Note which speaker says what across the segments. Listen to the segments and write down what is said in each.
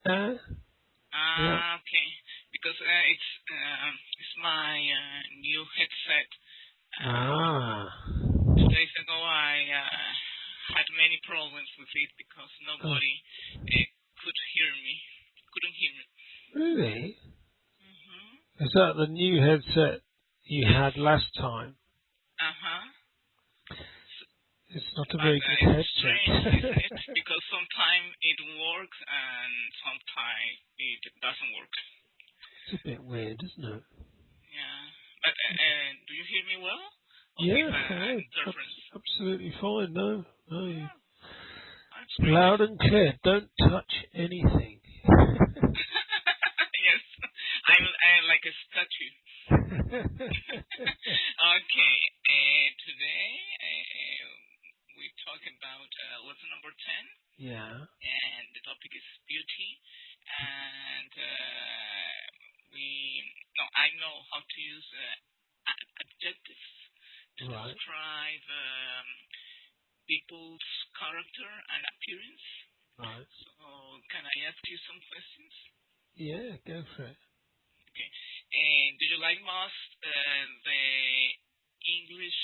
Speaker 1: Yeah.
Speaker 2: Okay. Because it's my new headset. 2 days ago, I had many problems with it because nobody couldn't hear me.
Speaker 1: Really?
Speaker 2: Mhm.
Speaker 1: Is that the new headset you had last time?
Speaker 2: Uh huh.
Speaker 1: It's not a
Speaker 2: But
Speaker 1: very good
Speaker 2: it's strange, isn't
Speaker 1: headset.
Speaker 2: it? Because sometimes it works and sometimes it doesn't work.
Speaker 1: It's a bit weird, isn't it?
Speaker 2: Yeah. But do you hear me well? Or is
Speaker 1: Yeah,
Speaker 2: an
Speaker 1: fine.
Speaker 2: interference?
Speaker 1: Absolutely fine. No, no.
Speaker 2: Oh, that's great.
Speaker 1: Loud and clear. Don't touch anything.
Speaker 2: Yes, I'm like a statue. Okay, today we talk about lesson number 10,
Speaker 1: Yeah.
Speaker 2: and the topic is beauty. And I know how to use adjectives to
Speaker 1: Right.
Speaker 2: describe people's character and appearance.
Speaker 1: Right.
Speaker 2: So, can I ask you some questions?
Speaker 1: Yeah, go for it.
Speaker 2: Okay. And do you like most the English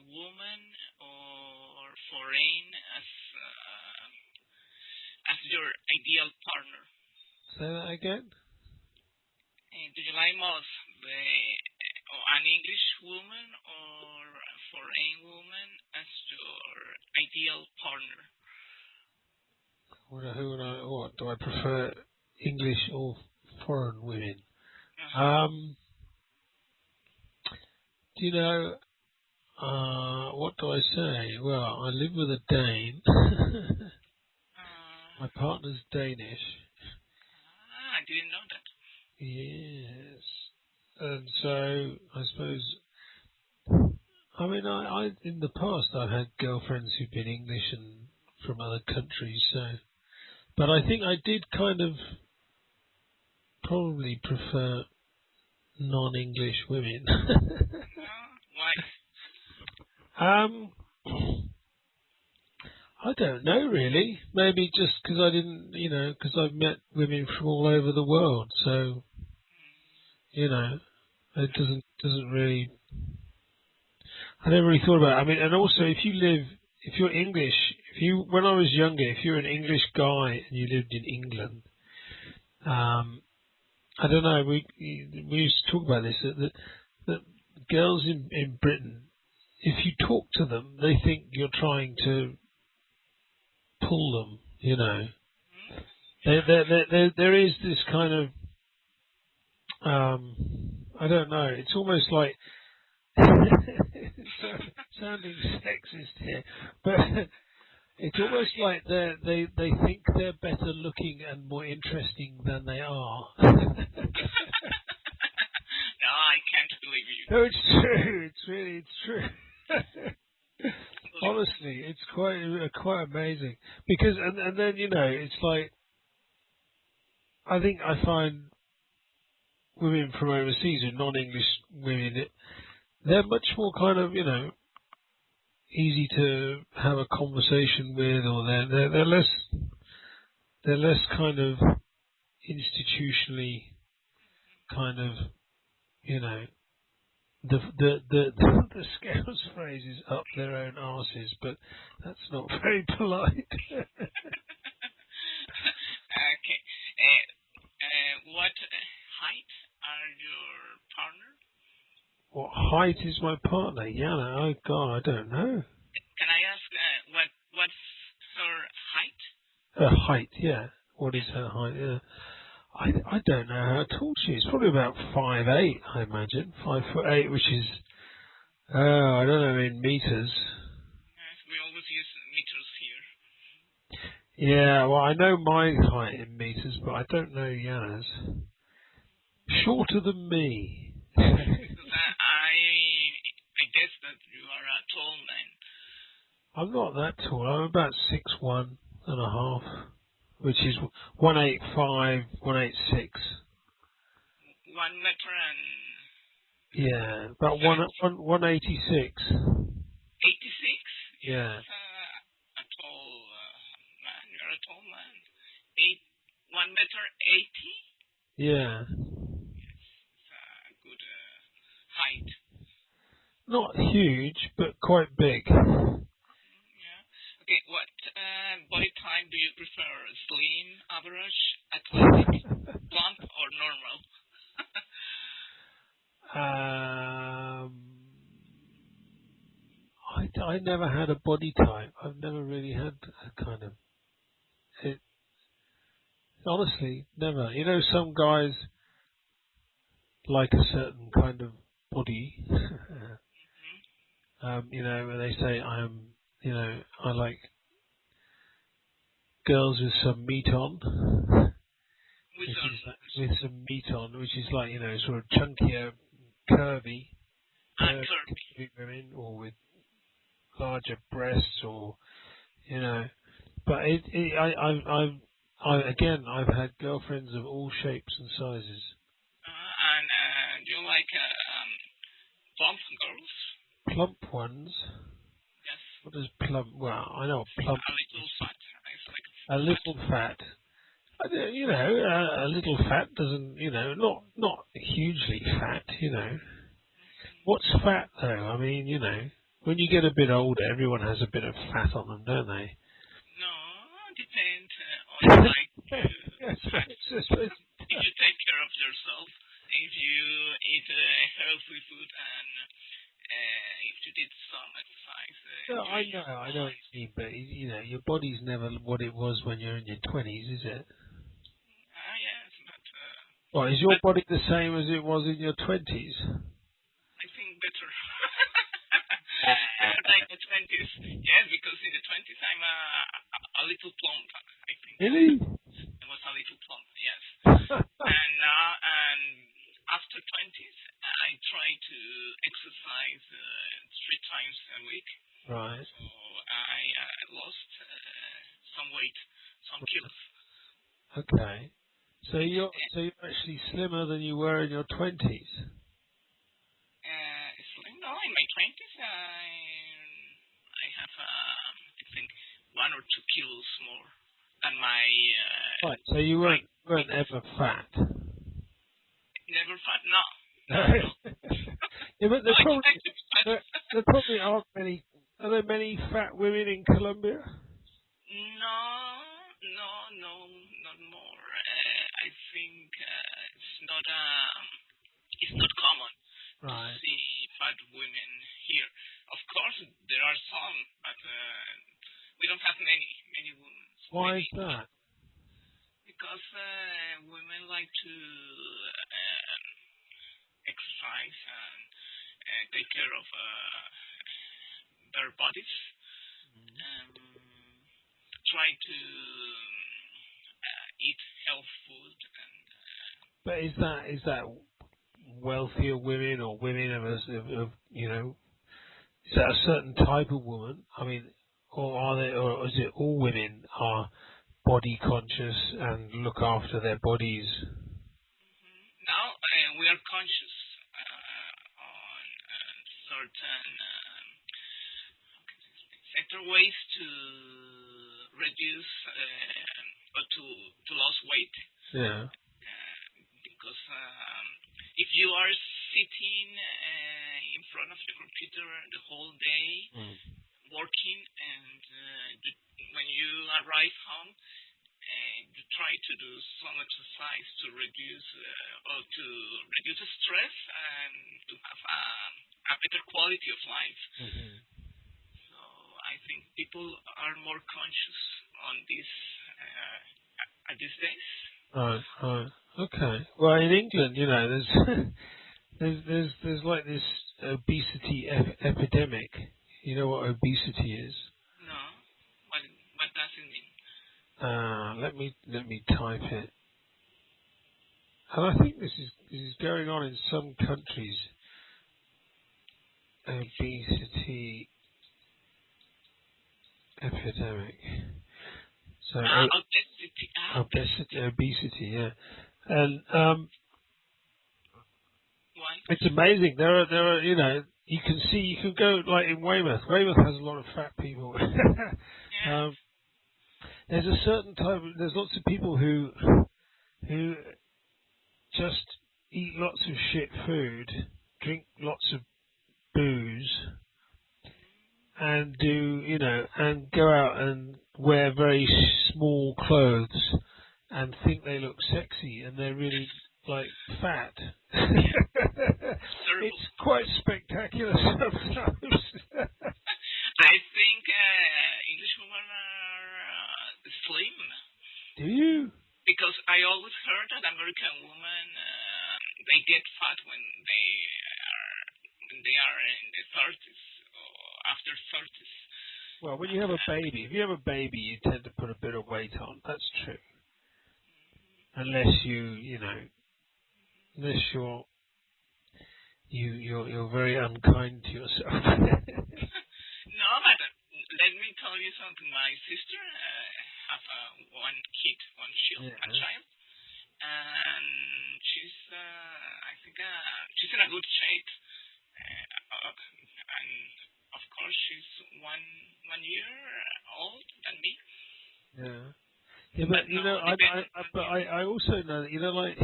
Speaker 2: woman or foreign as your ideal partner?
Speaker 1: Say that again.
Speaker 2: And do you like most an English woman or a foreign woman as your ideal partner?
Speaker 1: What do I prefer, English or foreign women?
Speaker 2: Uh-huh.
Speaker 1: Do you know? What do I say? Well, I live with a Dane.
Speaker 2: Uh,
Speaker 1: My partner's Danish.
Speaker 2: I didn't know that.
Speaker 1: Yes. And so I suppose. I mean, I in the past I've had girlfriends who've been English and from other countries. So, but I think I did kind of probably prefer non-English women.
Speaker 2: Why?
Speaker 1: um, I don't know really. Maybe just because I didn't, because I've met women from all over the world. So, it doesn't really. I never really thought about it. I mean, and also if you're English, when I was younger, if you're an English guy and you lived in England, I don't know, we used to talk about this, that girls in Britain, if you talk to them, they think you're trying to pull them,
Speaker 2: Yeah.
Speaker 1: There is this kind of, I don't know, it's almost like, sounding sexist here, but it's almost
Speaker 2: Okay.
Speaker 1: like they think they're better looking and more interesting than they are.
Speaker 2: No, I can't believe you.
Speaker 1: No, it's true. It's true.
Speaker 2: Unbelievable.
Speaker 1: Honestly, it's quite amazing because and then it's like I think I find women from overseas or non-English women they're much more kind of easy to have a conversation with, or they're less kind of institutionally kind of you know the scales phrase is up their own arses, but that's not very polite.
Speaker 2: Okay. What height are your partner?
Speaker 1: What height is my partner? Yana? Oh God, I don't know.
Speaker 2: Can I ask what's her height?
Speaker 1: Her height, yeah. What is
Speaker 2: Yes.
Speaker 1: her height? Yeah. I don't know how tall she is. Probably about 5'8", I imagine. 5'8", which is I don't know in meters.
Speaker 2: Yes, we always use meters here.
Speaker 1: Yeah, well I know my height in meters, but I don't know Yana's. Shorter than me.
Speaker 2: Because I guess that you are a tall man.
Speaker 1: I'm not that tall. I'm about 6'1.5", which is 185, 186.
Speaker 2: 1 meter and
Speaker 1: Yeah, about
Speaker 2: 70.
Speaker 1: 186.
Speaker 2: 86? Yes,
Speaker 1: Yeah.
Speaker 2: a tall man. You're a tall man. 1 centimeter 80.
Speaker 1: Yeah.
Speaker 2: It's a good height.
Speaker 1: Not huge, but quite big.
Speaker 2: Yeah. Okay. What body type do you prefer? Slim, average, athletic, plump, or normal?
Speaker 1: I never had a body type. I've never really had a kind of it. Honestly, never. You know, some guys like a certain kind of body. You know, when they say you know, I like girls with some meat on,
Speaker 2: Which
Speaker 1: which
Speaker 2: one?
Speaker 1: is with some meat on, which is like, you know, sort of chunkier, curvy,
Speaker 2: Curvy.
Speaker 1: curvy women, or with larger breasts, or you know. But again, I've had girlfriends of all shapes and sizes.
Speaker 2: And do you like plump girls?
Speaker 1: Plump ones.
Speaker 2: Yes.
Speaker 1: What does plump? Well, I know what plump.
Speaker 2: A little fat. It's like
Speaker 1: A little fat. You know, a little fat doesn't. You know, not hugely fat. You know, what's fat though? I mean, you know, when you get a bit older, everyone has a bit of fat on them, don't they?
Speaker 2: No, depends on like fat.
Speaker 1: I suppose.
Speaker 2: If you take care of yourself, if you eat healthy food, and if you did some exercise,
Speaker 1: No, I
Speaker 2: during your
Speaker 1: know what
Speaker 2: life.
Speaker 1: you mean, but you know, your body's never what it was when you're in your 20s, is it?
Speaker 2: Yes,
Speaker 1: Well, is your
Speaker 2: but
Speaker 1: body the same as it was in your 20s?
Speaker 2: I think better. Like the 20s, yes, because in the 20s I'm a little plump. I think
Speaker 1: Really?
Speaker 2: I was a little plump, yes. And now, and after 20s, I try to exercise 3 times a week.
Speaker 1: Right.
Speaker 2: So I lost some weight, some kilos.
Speaker 1: Okay. So you're actually slimmer than you were in your 20s.
Speaker 2: No, in my 20s, I have, I think, 1 or 2 kilos more than my.
Speaker 1: Right. So you weren't ever fat.
Speaker 2: Never fat, no.
Speaker 1: No.
Speaker 2: No.
Speaker 1: Yeah, but
Speaker 2: I expect to be fat.
Speaker 1: there probably aren't many. Are there many fat women in Colombia?
Speaker 2: No, not more. I think it's not common to
Speaker 1: Right.
Speaker 2: see fat women here. Of course, there are some, but we don't have many women.
Speaker 1: Why is that?
Speaker 2: Because women like to exercise and take care of their bodies. Try to eat health food and.
Speaker 1: But is that wealthier women or women of you know? Is that a certain type of woman? I mean, or is it all women are body conscious and look after their bodies?
Speaker 2: Now we are conscious on certain ways to reduce or to lose weight.
Speaker 1: Yeah.
Speaker 2: Because if you are sitting in front of the computer the whole day working, and when you arrive home, you try to do some exercise to reduce stress and to have a better quality of life. So I think people are more conscious on this at these days.
Speaker 1: Right. Okay. Well, in England, you know, there's like this obesity epidemic. You know what obesity is?
Speaker 2: No, what does it mean?
Speaker 1: Let me type it. And I think this is going on in some countries. Obesity epidemic. So obesity, yeah. And
Speaker 2: why?
Speaker 1: it's amazing. There are, you know, you can go like in Weymouth. Weymouth has a lot of fat people.
Speaker 2: Yeah.
Speaker 1: There's a certain type. There's lots of people who who just eat lots of shit food, drink lots of booze, and and go out and wear very small clothes and think they look sexy, and they're really like fat.
Speaker 2: Terrible.
Speaker 1: It's quite spectacular sometimes.
Speaker 2: I think English women are slim.
Speaker 1: Do you?
Speaker 2: Because I always heard that American women they get fat when they are in the 30s or after 30s.
Speaker 1: Well, when you have a baby, if you have a baby, you tend to put a bit of weight on. That's true. Unless unless you're very unkind to yourself.
Speaker 2: No, but let me tell you something. My sister have one child, and she's I think she's in a good shape, and of course she's one year old than me.
Speaker 1: Yeah. Yeah, but I also know that like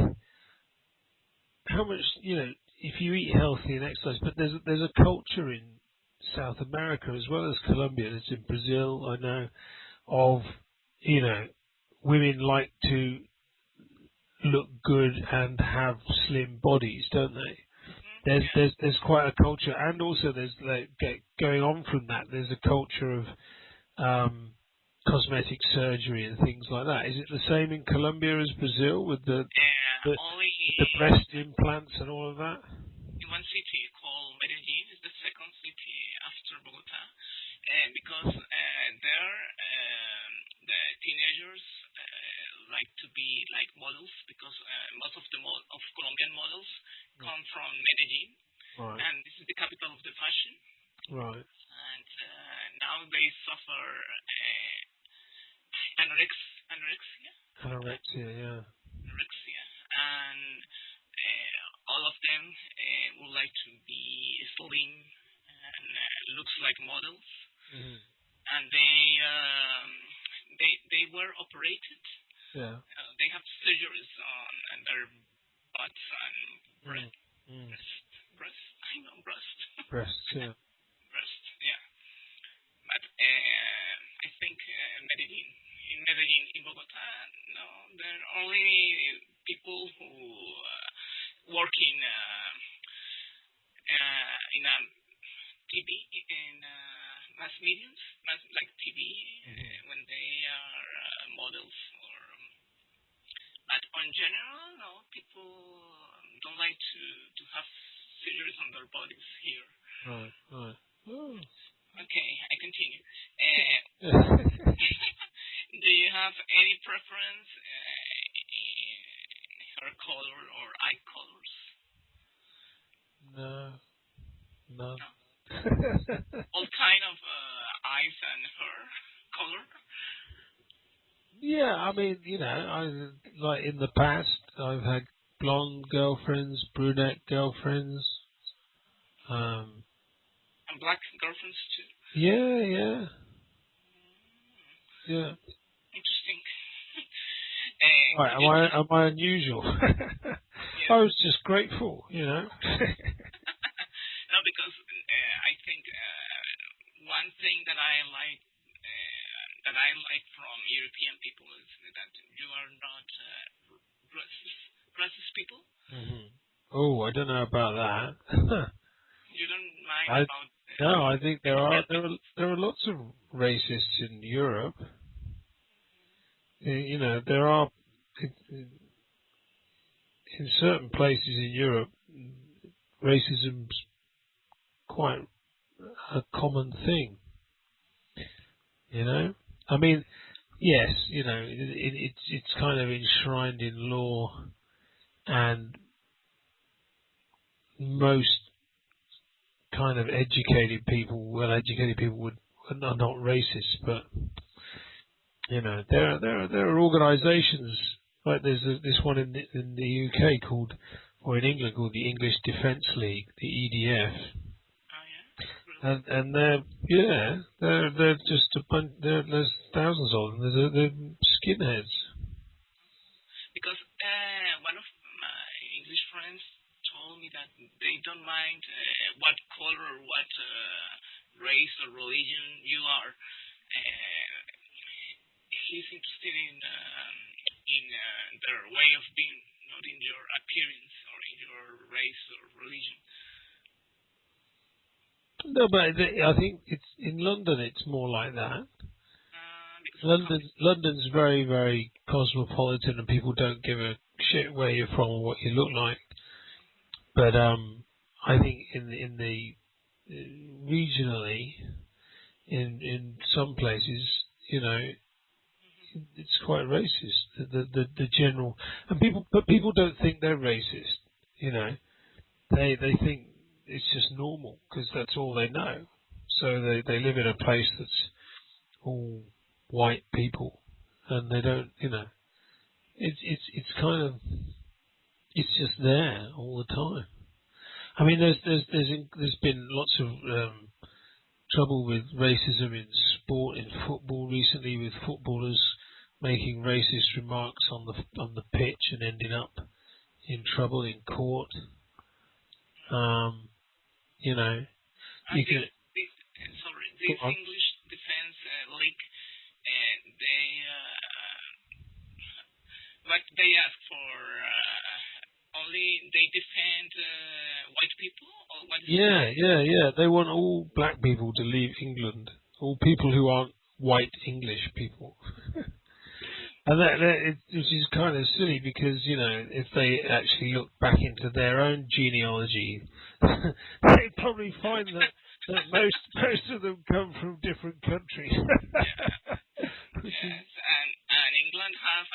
Speaker 1: how much if you eat healthy and exercise, but there's a culture in South America as well as Colombia. There's in Brazil, I know, of women like to look good and have slim bodies, don't they? There's quite a culture, and also there's like going on from that. There's a culture of cosmetic surgery and things like that. Is it the same in Colombia as Brazil with the breast implants and all of that?
Speaker 2: In one city called Medellin is the second city after Bogota, because there the teenagers like to be like models, because most of the of Colombian models come from Medellin,
Speaker 1: right.
Speaker 2: And this is the capital of the fashion.
Speaker 1: Right.
Speaker 2: And now they suffer anorexia.
Speaker 1: Yeah.
Speaker 2: Anorexia, and all of them would like to be slim and looks like models.
Speaker 1: Mm-hmm.
Speaker 2: And they were operated.
Speaker 1: Yeah.
Speaker 2: They have surgeries on their butts and breast. I know breast.
Speaker 1: Breast, yeah.
Speaker 2: Breast, yeah. But I think in Medellin, in Bogota, no, there are only people who work in a TV, in mass mediums, like TV, when they are models. But in general, no, people don't like to have surgeries on their bodies here.
Speaker 1: Right. Oh.
Speaker 2: Okay, I continue. Do you have any preference in hair color or eye colors?
Speaker 1: No. None.
Speaker 2: All kind of eyes and hair color?
Speaker 1: Yeah, I mean, I like in the past I've had blonde girlfriends, brunette girlfriends.
Speaker 2: And black girlfriends too?
Speaker 1: Yeah.
Speaker 2: Interesting.
Speaker 1: Right, am I unusual?
Speaker 2: Yes.
Speaker 1: I was just grateful,
Speaker 2: No, because I think one thing that I like from European people is that you are not racist people.
Speaker 1: Mm-hmm. Oh, I don't know about that.
Speaker 2: You don't mind about.
Speaker 1: No, I think there are lots of racists in Europe. There are in certain places in Europe, racism's quite a common thing. I mean, yes, it's kind of enshrined in law, and most kind of well-educated people are not racist, but there are organisations like there's this one in the UK in England called the English Defence League, the EDF.
Speaker 2: Oh yeah.
Speaker 1: And they're just a bunch. There's thousands of them. They're skinheads.
Speaker 2: Because one of my English friends told me that they don't mind what color or what race or religion you are. He's interested in their way of being, not in your appearance or in your race or religion.
Speaker 1: No, but I think it's in London. It's more like that. London's very, very cosmopolitan, and people don't give a shit where you're from or what you look like. But I think in the regionally, in some places, you know, it's quite racist. The general, and people don't think they're racist. You know, they think it's just normal because that's all they know. So they live in a place that's all white people, and they don't, you know, it's kind of, it's just there all the time. I mean, there's been lots of trouble with racism in sport, in football recently, with footballers making racist remarks on the pitch and ending up in trouble in court. You know, you can.
Speaker 2: This English Defense League, what they ask for, only they defend white people, or what is it?
Speaker 1: Yeah. They want all black people to leave England, all people who aren't white English people. And which is kind of silly because, you know, if they actually look back into their own genealogy, they'd probably find that most of them come from different countries.
Speaker 2: Yes, and England have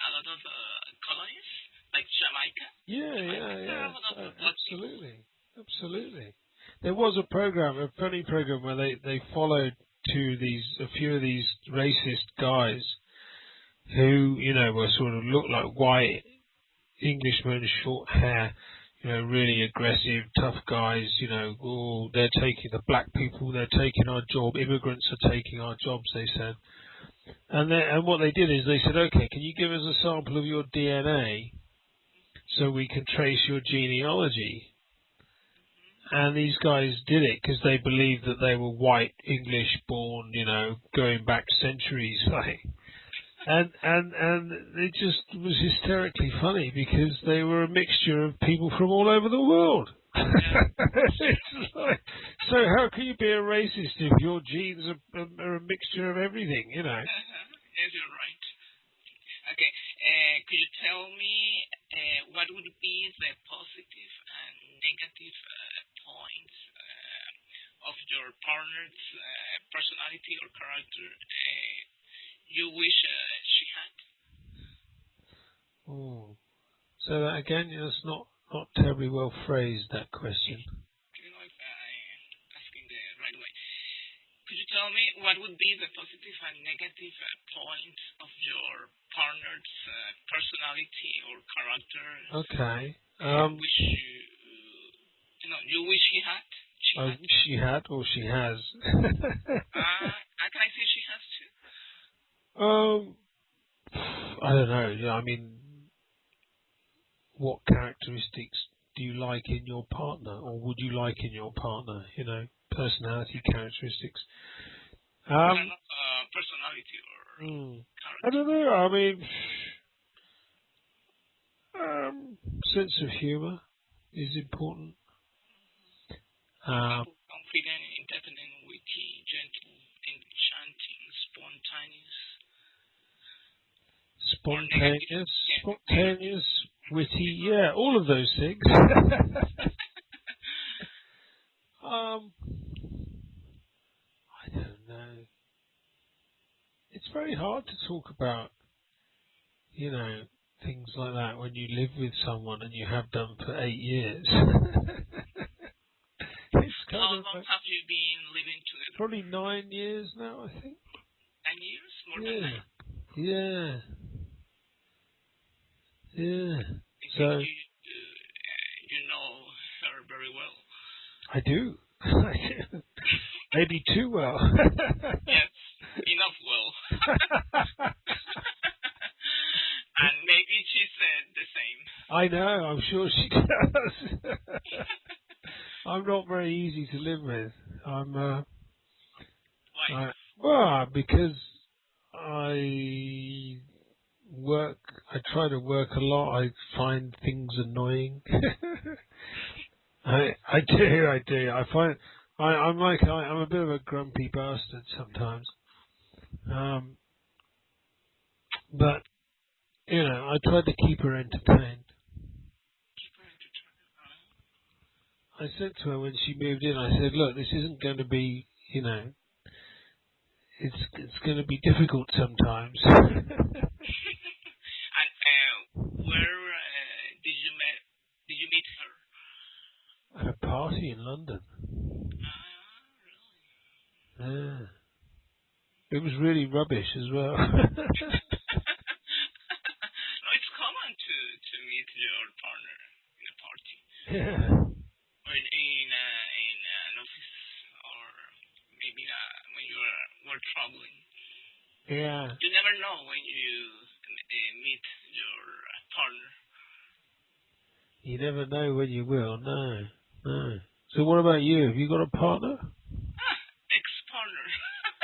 Speaker 2: a lot of colonies, like Jamaica.
Speaker 1: Yeah. Absolutely. There was a funny program where they followed a few of these racist guys who, you know, were sort of looked like white Englishmen, short hair, you know, really aggressive, tough guys, you know, they're taking the black people, they're taking our job, immigrants are taking our jobs, they said. And what they did is they said, okay, can you give us a sample of your DNA so we can trace your genealogy? And these guys did it because they believed that they were white, English born, you know, going back centuries, like. And it just was hysterically funny because they were a mixture of people from all over the world. It's like, so how can you be a racist if your genes are a mixture of everything, you know?
Speaker 2: Yes, you're right. Okay, could you tell me what would be the positive and negative points of your partner's personality or character you wish she had?
Speaker 1: Oh, so that again, that's not terribly well phrased, that question.
Speaker 2: Do you know if I'm asking the right way? Could you tell me what would be the positive and negative points of your partner's personality or character?
Speaker 1: Okay.
Speaker 2: Which you wish he had?
Speaker 1: She had or she has?
Speaker 2: Can I say she has too?
Speaker 1: I don't know. Yeah, I mean, what characteristics do you like in your partner, or would you like in your partner? You know, personality characteristics.
Speaker 2: Personality or character.
Speaker 1: I don't know. I mean, sense of humour is important.
Speaker 2: Confident, independent, witty, gentle, enchanting,
Speaker 1: spontaneous, witty. Yeah, all of those things. I don't know. It's very hard to talk about, you know, things like that when you live with someone and you have done for 8 years.
Speaker 2: How long have you been living together?
Speaker 1: Probably 9 years now, I think.
Speaker 2: 9 years? More than that?
Speaker 1: Yeah.
Speaker 2: So you know her very well.
Speaker 1: I do. Maybe too well.
Speaker 2: Yes, enough well. And maybe she said the time.
Speaker 1: I know, I'm sure she does. I'm not very easy to live with.
Speaker 2: Why?
Speaker 1: Well, because I I try to work a lot. I find things annoying. I do. I'm a bit of a grumpy bastard sometimes. But, I try to keep her entertained. I said to her when she moved in, I said, look, this isn't going to be, it's going to be difficult sometimes.
Speaker 2: And where did you meet her?
Speaker 1: At a party in London.
Speaker 2: Really?
Speaker 1: Yeah. It was really rubbish as well.
Speaker 2: No, it's common to meet your partner in a party.
Speaker 1: Yeah.
Speaker 2: Or in an office, or maybe when you were traveling.
Speaker 1: Yeah.
Speaker 2: You never know when you meet your partner.
Speaker 1: You never know when you will. No. So what about you? Have you got a partner?
Speaker 2: Ex-partner.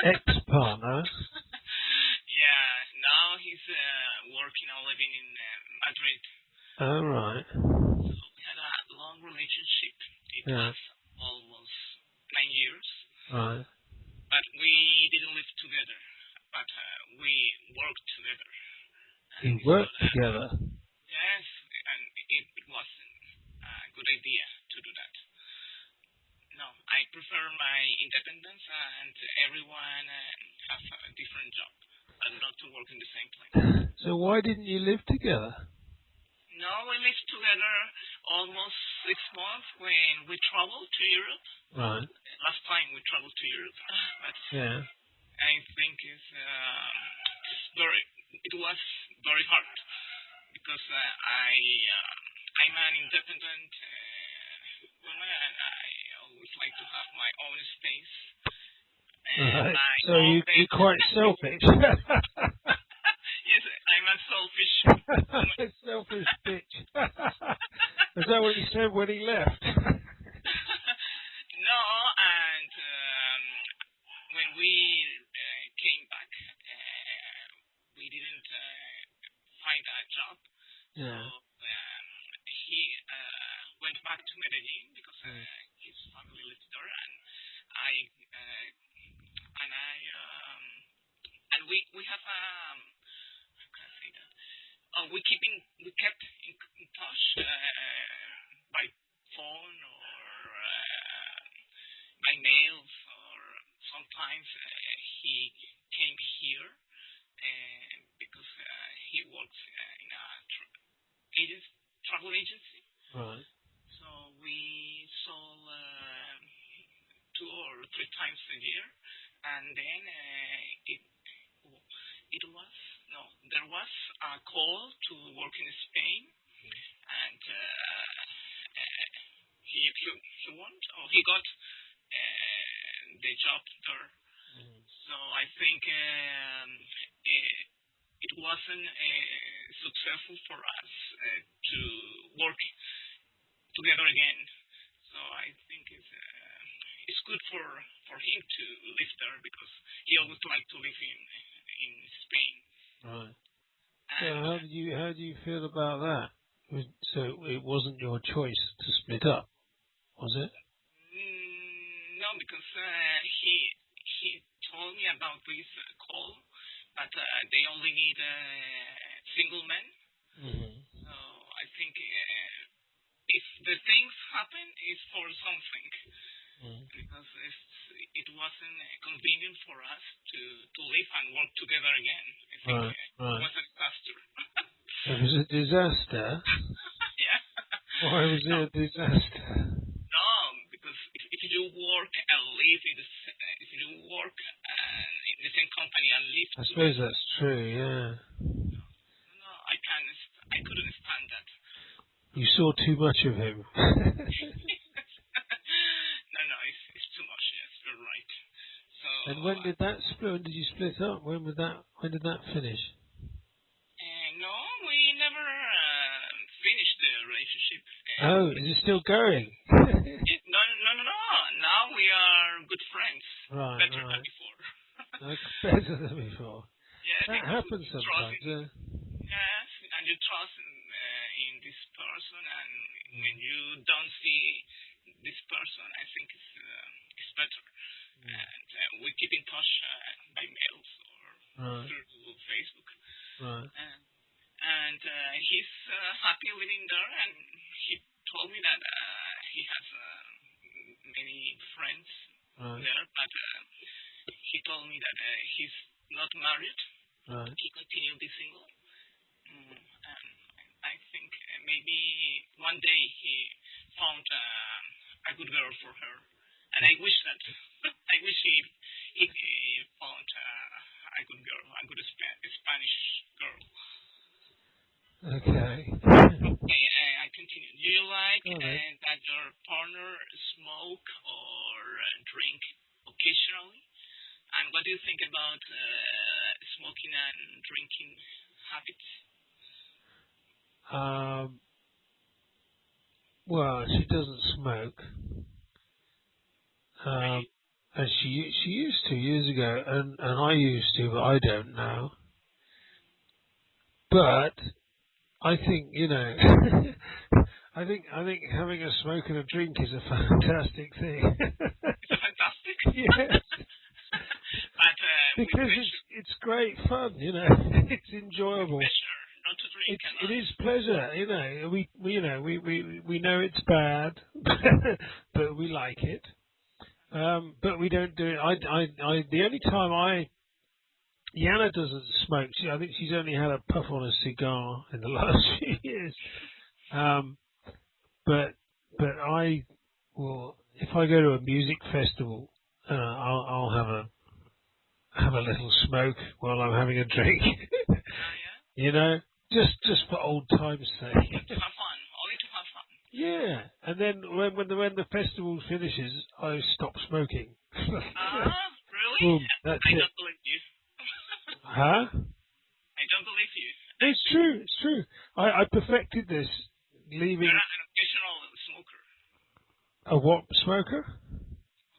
Speaker 1: Ex-partner?
Speaker 2: Yeah, now he's working and living in Madrid.
Speaker 1: All right.
Speaker 2: So we had a long relationship. It
Speaker 1: Yeah.
Speaker 2: was almost 9 years.
Speaker 1: Right.
Speaker 2: But we didn't live together. But we worked together.
Speaker 1: You worked together?
Speaker 2: Yes, and it wasn't a good idea to do that. No, I prefer my independence and everyone have a different job, and not to work in the same place.
Speaker 1: So why didn't you live together?
Speaker 2: No, we lived together almost 6 months when we traveled to Europe.
Speaker 1: Right.
Speaker 2: Last time we traveled to Europe. But
Speaker 1: Yeah.
Speaker 2: I think it was very hard because I'm an independent woman, and I always like to have my own space. And
Speaker 1: Right. So you're quite selfish.
Speaker 2: Yes, I'm a selfish woman.
Speaker 1: Selfish bitch. Is that what he said when he left?
Speaker 2: No, and when we came back, we didn't find a job.
Speaker 1: Yeah.
Speaker 2: So he went back to Medellin because his family lived there, and we have how can I say that? We kept in touch by phone or by mails, or sometimes he came here because he works in a travel agency.
Speaker 1: Right.
Speaker 2: So we saw 2 or 3 times a year, and then there was a call to work in Spain, and he got the job there. So I think it wasn't successful for us to work together again. So I think it's good for him to live there because he always liked to live in Spain.
Speaker 1: Right. So how do you feel about that? So it wasn't your choice to split up, was it?
Speaker 2: No, because he told me about this call, but they only need single men.
Speaker 1: Mm-hmm.
Speaker 2: So I think if the things happen, it's for something. Because it wasn't convenient for us to live and work together again. I think it was a disaster.
Speaker 1: It was a disaster?
Speaker 2: Yeah.
Speaker 1: Why was it a disaster?
Speaker 2: No, because if you work and live if you work in the same company and live
Speaker 1: I suppose that's true, yeah.
Speaker 2: No, I couldn't stand that.
Speaker 1: You saw too much of him.
Speaker 2: No, it's too much. Yes, you're right. So.
Speaker 1: And when did that split? When did you split up? When did that finish?
Speaker 2: No, we never relationship.
Speaker 1: Oh, is it still going?
Speaker 2: No. Now we are good friends.
Speaker 1: Right,
Speaker 2: Better than
Speaker 1: right.
Speaker 2: before.
Speaker 1: Better than before.
Speaker 2: Yeah,
Speaker 1: That
Speaker 2: because
Speaker 1: happens
Speaker 2: you trust
Speaker 1: sometimes.
Speaker 2: yes, and you trust in this person, and when you don't see this person, I think it's better. And we keep in touch by mails or
Speaker 1: Right,
Speaker 2: through Facebook.
Speaker 1: right,
Speaker 2: And he's happy living there, and he told me that he has many friends
Speaker 1: right,
Speaker 2: there, but he told me that he's not married.
Speaker 1: right.
Speaker 2: He continued to be single. And I think maybe one day he found a good girl for her, and I wish that I wish he found a good girl, a good Spanish girl.
Speaker 1: Okay.
Speaker 2: Okay, I continue. Do you like
Speaker 1: Okay.
Speaker 2: that your partner smoke or drink occasionally? And what do you think about smoking and drinking habits?
Speaker 1: Well, she doesn't smoke.
Speaker 2: Really?
Speaker 1: And she used to years ago, and I used to, but I don't now. But I think I think having a smoke and a drink is a fantastic thing.
Speaker 2: It's fantastic.
Speaker 1: Yes,
Speaker 2: But with
Speaker 1: because
Speaker 2: pleasure.
Speaker 1: it's great fun, it's enjoyable.
Speaker 2: Pleasure, not to drink a
Speaker 1: It
Speaker 2: lot.
Speaker 1: is pleasure, we know it's bad, but we like it. But we don't do it. The only time Yana doesn't smoke. I think she's only had a puff on a cigar in the last few years. But I will, if I go to a music festival, I'll have a little smoke while I'm having a drink.
Speaker 2: Yeah?
Speaker 1: Just for old times' sake.
Speaker 2: To have fun. Only to have fun.
Speaker 1: Yeah, and then when the festival finishes, I stop smoking.
Speaker 2: Really?
Speaker 1: Boom, that's
Speaker 2: I
Speaker 1: it.
Speaker 2: don't believe you.
Speaker 1: Huh?
Speaker 2: I don't believe you.
Speaker 1: It's true. It's true. I perfected this, leaving
Speaker 2: You're an occasional smoker.
Speaker 1: a what smoker?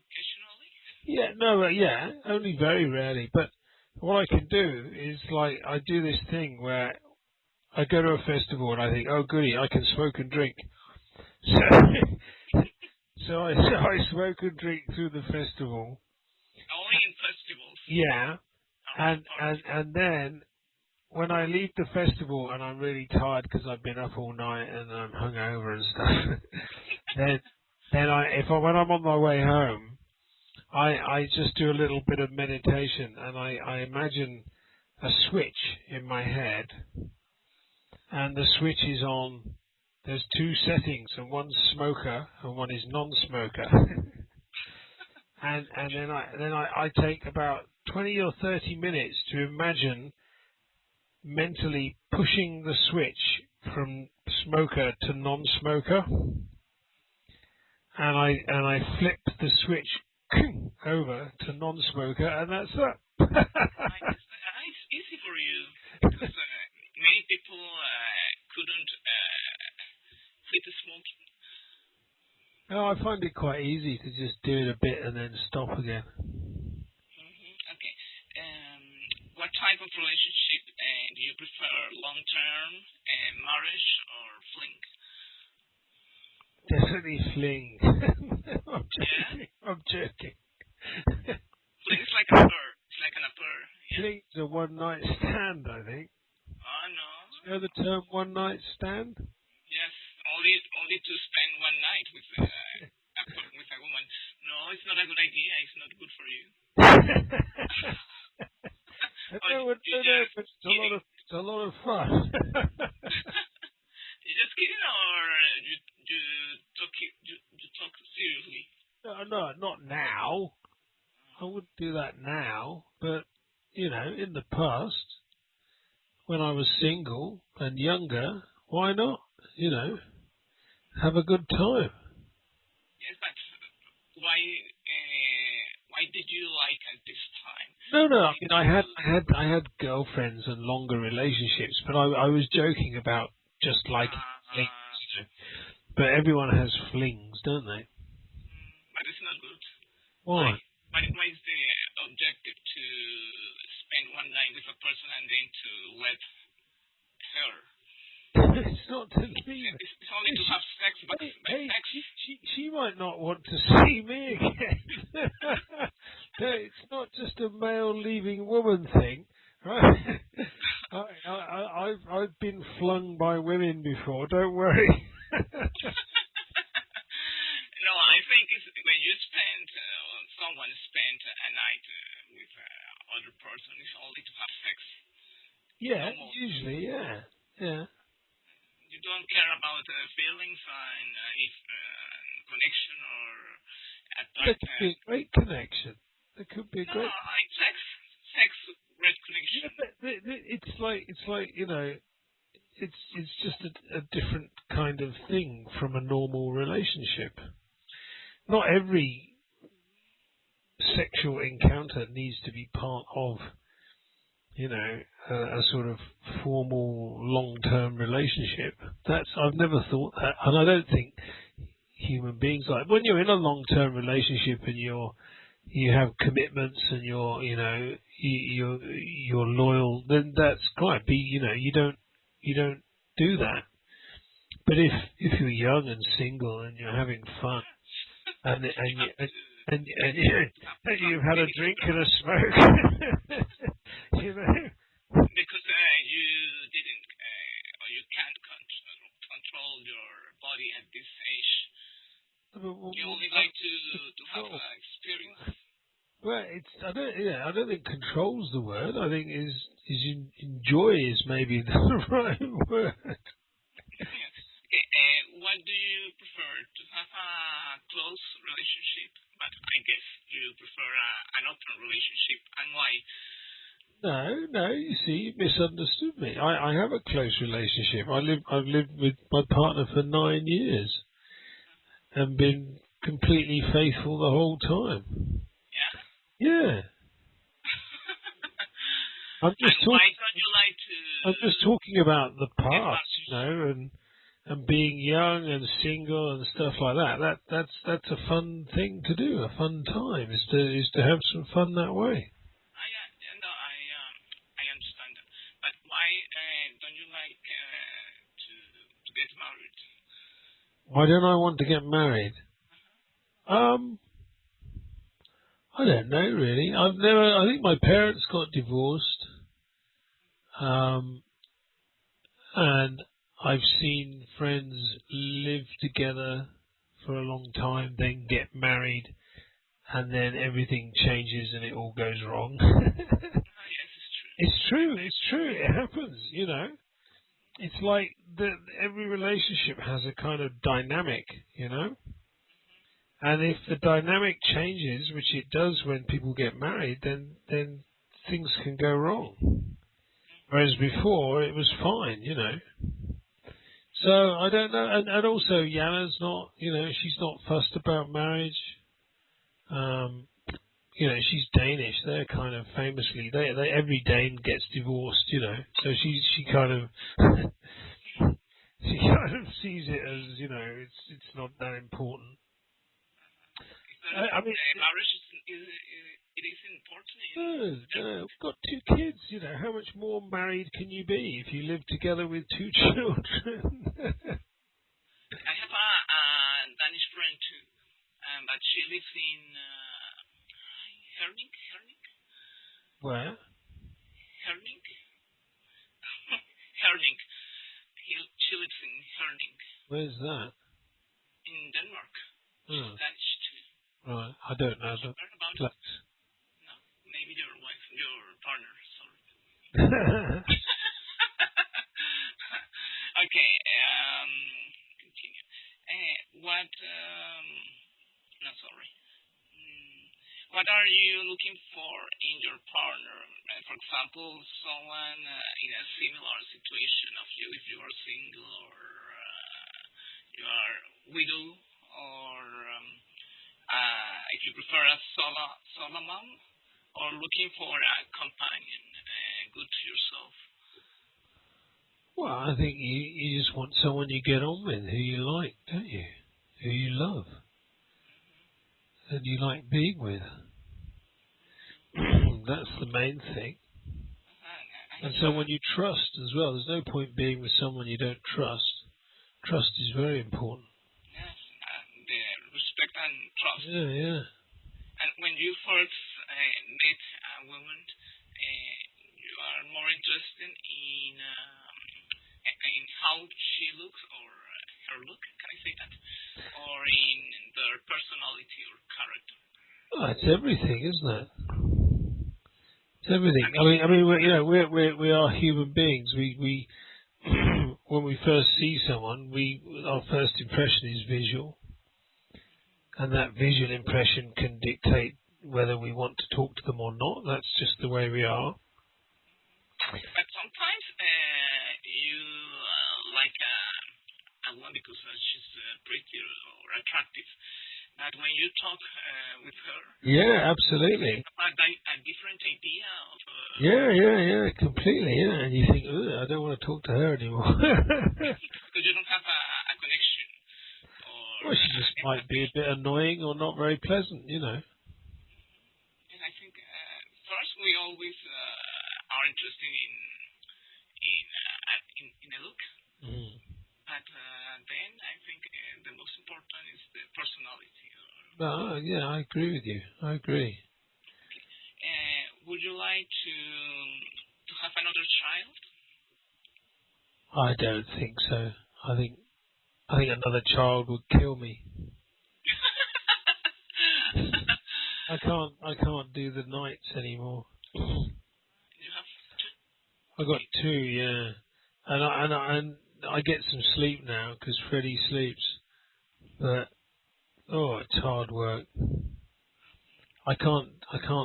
Speaker 2: Occasionally?
Speaker 1: Yeah, no, yeah, only very rarely. But what I can do is like I do this thing where I go to a festival and I think, oh goody, I can smoke and drink. So so I smoke and drink through the festival.
Speaker 2: Only in festivals.
Speaker 1: Yeah,
Speaker 2: Alright,
Speaker 1: and then when I leave the festival and I'm really tired because I've been up all night and I'm hungover and stuff, then when I'm on my way home, I just do a little bit of meditation and I imagine a switch in my head, and the switch is on. There's two settings, and one's smoker and one is non-smoker. and then I take about 20 or 30 minutes to imagine mentally pushing the switch from smoker to non-smoker, and I flip the switch over to non-smoker, and that's that.
Speaker 2: It's easy for you because many people couldn't quit the smoking.
Speaker 1: Oh, I find it quite easy to just do it a bit and then stop again.
Speaker 2: Okay. What type of relationship do you prefer? Long-term, marriage, or fling?
Speaker 1: Definitely fling. I'm joking.
Speaker 2: Yeah?
Speaker 1: I'm joking.
Speaker 2: Fling is like an affair. It's like an affair. Yeah?
Speaker 1: Fling's a one-night stand, I think.
Speaker 2: Oh, no.
Speaker 1: You know the term one-night stand?
Speaker 2: Yes, only to spend one night with a woman. No, it's not a good idea. It's not good for you.
Speaker 1: No, but it's a lot of fun.
Speaker 2: You just kidding, or you talk seriously?
Speaker 1: No, not now. I wouldn't do that now, but in the past, when I was single and younger, why not? Have a good time.
Speaker 2: Yes, but why did you like at this time?
Speaker 1: No. I mean, I had girlfriends and longer relationships, but I was joking about just liking things. But everyone has flings, don't they?
Speaker 2: But it's not good.
Speaker 1: Why?
Speaker 2: Why is the objective to spend one night with a person and then to let her?
Speaker 1: It's not to leave.
Speaker 2: It's only to have sex, but
Speaker 1: Hey,
Speaker 2: sex.
Speaker 1: she might not want to see me again. It's not just a male leaving woman thing, right? I've been flung by women before. Don't worry.
Speaker 2: No, I think it's when you spend, someone spent a night with other person, it's only to have sex.
Speaker 1: Yeah,
Speaker 2: No more.
Speaker 1: usually, yeah.
Speaker 2: You don't care about feelings and if connection or
Speaker 1: There could be a great connection. There could be a great.
Speaker 2: sex, great connection.
Speaker 1: Yeah, but it's like you know, it's just a different kind of thing from a normal relationship. Not every sexual encounter needs to be part of, you know, a sort of formal long-term relationship. I've never thought that, and I don't think human beings like when you're in a long-term relationship and you have commitments and you're loyal, then that's great. You don't do that. But if you're young and single and you're having fun and you've had a drink and a smoke, you know.
Speaker 2: Because you didn't, or you can't control your body at this age. You only like to have an experience.
Speaker 1: Well, I don't think control's the word. I think is enjoy is maybe the right word.
Speaker 2: Okay, what do you prefer, to have a close relationship? But I guess you prefer an open relationship, and why?
Speaker 1: No, you see, you misunderstood me. I have a close relationship. I've lived with my partner for 9 years and been completely faithful the whole time.
Speaker 2: Yeah?
Speaker 1: Yeah. I'm just
Speaker 2: and why don't you like to...
Speaker 1: I'm just talking about the past, you know, and being young and single and stuff like that. That's a fun thing to do, a fun time, is to have some fun that way.
Speaker 2: I understand that. But why don't you like to get married?
Speaker 1: Why don't I want to get married? I don't know really. I think my parents got divorced. And I've seen friends live together for a long time, then get married, and then everything changes and it all goes wrong.
Speaker 2: Yes, it's true.
Speaker 1: It's true. It happens, you know. It's like every relationship has a kind of dynamic, you know. And if the dynamic changes, which it does when people get married, then things can go wrong. Whereas before, it was fine, you know. So, I don't know. And also, Yana's not, you know, she's not fussed about marriage. You know, she's Danish. They're kind of famously, every Dane gets divorced, you know. So she kind of, she kind of sees it as, you know, it's not that important.
Speaker 2: I mean, marriage it is important.
Speaker 1: No, we've got 2 kids. You know, how much more married can you be if you live together with 2 children?
Speaker 2: I have a Danish friend too, but she lives in Herning.
Speaker 1: Where?
Speaker 2: Herning. Herning. She lives in Herning.
Speaker 1: Where's that?
Speaker 2: In Denmark.
Speaker 1: Oh.
Speaker 2: She's Danish too.
Speaker 1: Right, I don't know the place.
Speaker 2: No, maybe your wife, your partner, sorry. Okay, continue. What are you looking for in your partner? For example, someone in a similar situation of you, if you are single or you are widow, or if you prefer a solo mom, or looking for a companion good to yourself.
Speaker 1: Well, I think you just want someone you get on with, who you like, don't you? Who you love, and you like being with. That's the main thing. And someone you trust as well. There's no point being with someone you don't trust. Trust is very important.
Speaker 2: Yes, the respect and trust.
Speaker 1: Yeah, yeah.
Speaker 2: And when you first meet a woman, you are more interested in how she looks or her look. Can I say that? Or in their personality or character.
Speaker 1: Well, it's everything, isn't it? It's everything. I mean, we are human beings. We when we first see someone, our first impression is visual, and that visual impression can dictate whether we want to talk to them or not. That's just the way we are.
Speaker 2: But sometimes you like a woman because she's pretty or attractive. But when you talk with her,
Speaker 1: Yeah, absolutely.
Speaker 2: a different idea of.
Speaker 1: Yeah, completely. Yeah, and you think, I don't want to talk to her anymore.
Speaker 2: Because you don't have a connection. Or
Speaker 1: Well, she just might be a bit annoying or not very pleasant, you know.
Speaker 2: And I think first we always are interested in a look.
Speaker 1: Mm.
Speaker 2: But then I think the most important is the personality.
Speaker 1: No, yeah, I agree with you. I agree.
Speaker 2: Would you like to have another child?
Speaker 1: I don't think so. I think another child would kill me. I can't do the nights anymore.
Speaker 2: You have
Speaker 1: I got two, yeah, and I get some sleep now because Freddie sleeps, but it's hard work. I can't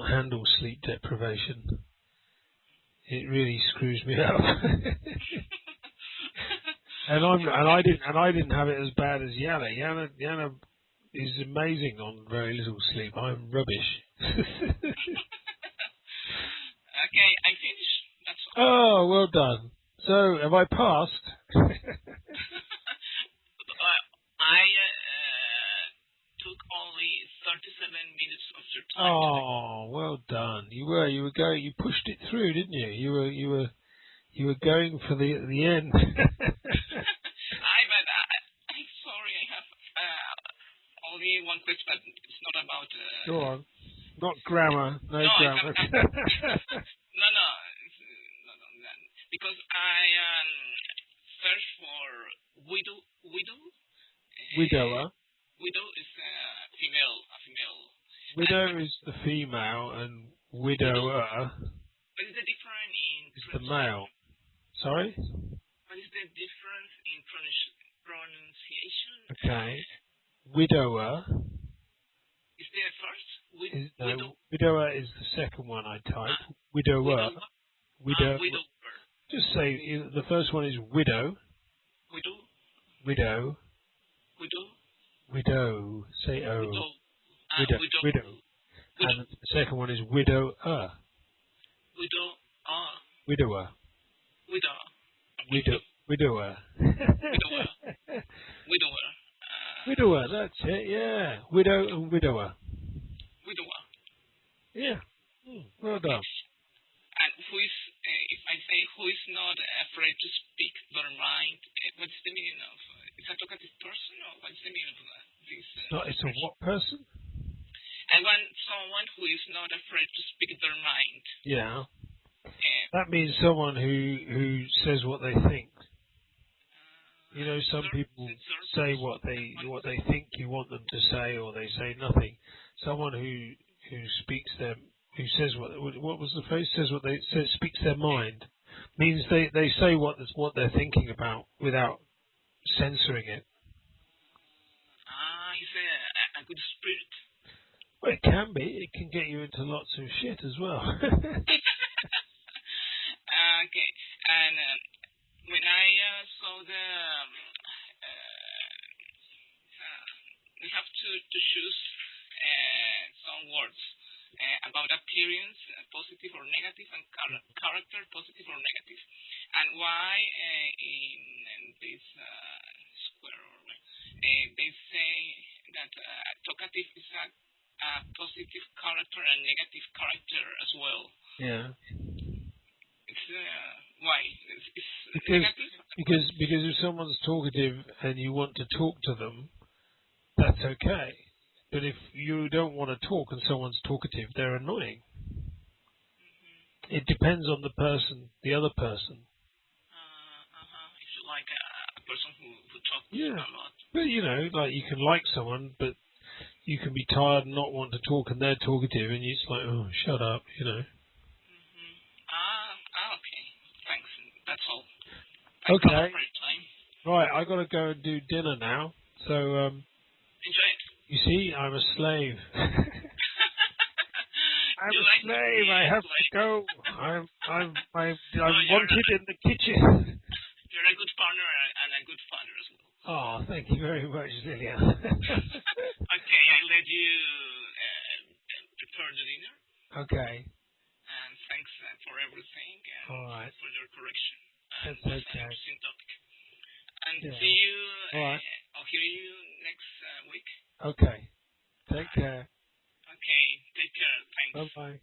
Speaker 1: handle sleep deprivation. It really screws me up. and I didn't have it as bad as Yana. Yana is amazing on very little sleep. I'm rubbish.
Speaker 2: Okay, I finished. That's all.
Speaker 1: Oh, well done. So, have I passed?
Speaker 2: I took only 37 minutes of your time.
Speaker 1: Oh, well done. You were going. You pushed it through, didn't you? You were going for the end.
Speaker 2: I'm sorry. I have only one question, but it's not about.
Speaker 1: Go on. Not grammar. No grammar.
Speaker 2: No. Because I searched for widow.
Speaker 1: Widower.
Speaker 2: Widow is a female.
Speaker 1: Widow is the female, and widower
Speaker 2: What is the difference in
Speaker 1: is the male. Sorry?
Speaker 2: What is the difference in pronunciation?
Speaker 1: Okay. Widower.
Speaker 2: Is there first?
Speaker 1: No, widower is the second one I typed. Widower.
Speaker 2: Widower.
Speaker 1: Just say the first one is widow. Widow. Widow. Say O. Widow. And the second one is widower. Widower. Widower. Widower, that's it, yeah. Widow and widower. Yeah. Well done.
Speaker 2: And who is, if I say who is not afraid to speak their mind, what's the meaning of? Is a talkative person, or what's the meaning of this?
Speaker 1: It's a what person?
Speaker 2: I want someone who is not afraid to speak their mind.
Speaker 1: Yeah. That means someone who says what they think. You know, some people say what they think you want them to say, or they say nothing. Someone who speaks who says what was the phrase? Speaks their mind, means they say what they're thinking about without censoring it.
Speaker 2: He's a good spirit.
Speaker 1: Well, it can be. It can get you into lots of shit as well.
Speaker 2: Okay, and when I saw we have to choose some words about appearance, positive or negative, and character, positive or negative. And why in this square, they say that talkative is a positive character and negative character as well.
Speaker 1: Yeah.
Speaker 2: It's why? It's negative?
Speaker 1: Because if someone's talkative and you want to talk to them, that's okay. But if you don't want to talk and someone's talkative, they're annoying. It depends on the person, the other person.
Speaker 2: If you like a person who talks a lot.
Speaker 1: But like you can like someone, but you can be tired and not want to talk, and they're talkative, and you're just like, oh, shut up,
Speaker 2: Okay. Thanks. That's all. Thanks
Speaker 1: Okay.
Speaker 2: a lot for your time.
Speaker 1: Right, I got to go and do dinner now. So
Speaker 2: enjoy it.
Speaker 1: You see, I'm a slave. I'm a slave. I have to go. I'm wanted in the kitchen.
Speaker 2: You're a good partner and a good father as well.
Speaker 1: Oh, thank you very much, Liliana.
Speaker 2: Okay, I'll let you prepare the dinner.
Speaker 1: Okay.
Speaker 2: And thanks for everything and
Speaker 1: all right.
Speaker 2: for your correction.
Speaker 1: That's
Speaker 2: and
Speaker 1: okay.
Speaker 2: Interesting topic. And
Speaker 1: yeah.
Speaker 2: see you.
Speaker 1: All right.
Speaker 2: I'll hear you next week.
Speaker 1: Okay. Take care.
Speaker 2: Okay. Take care. Thanks.
Speaker 1: Bye-bye.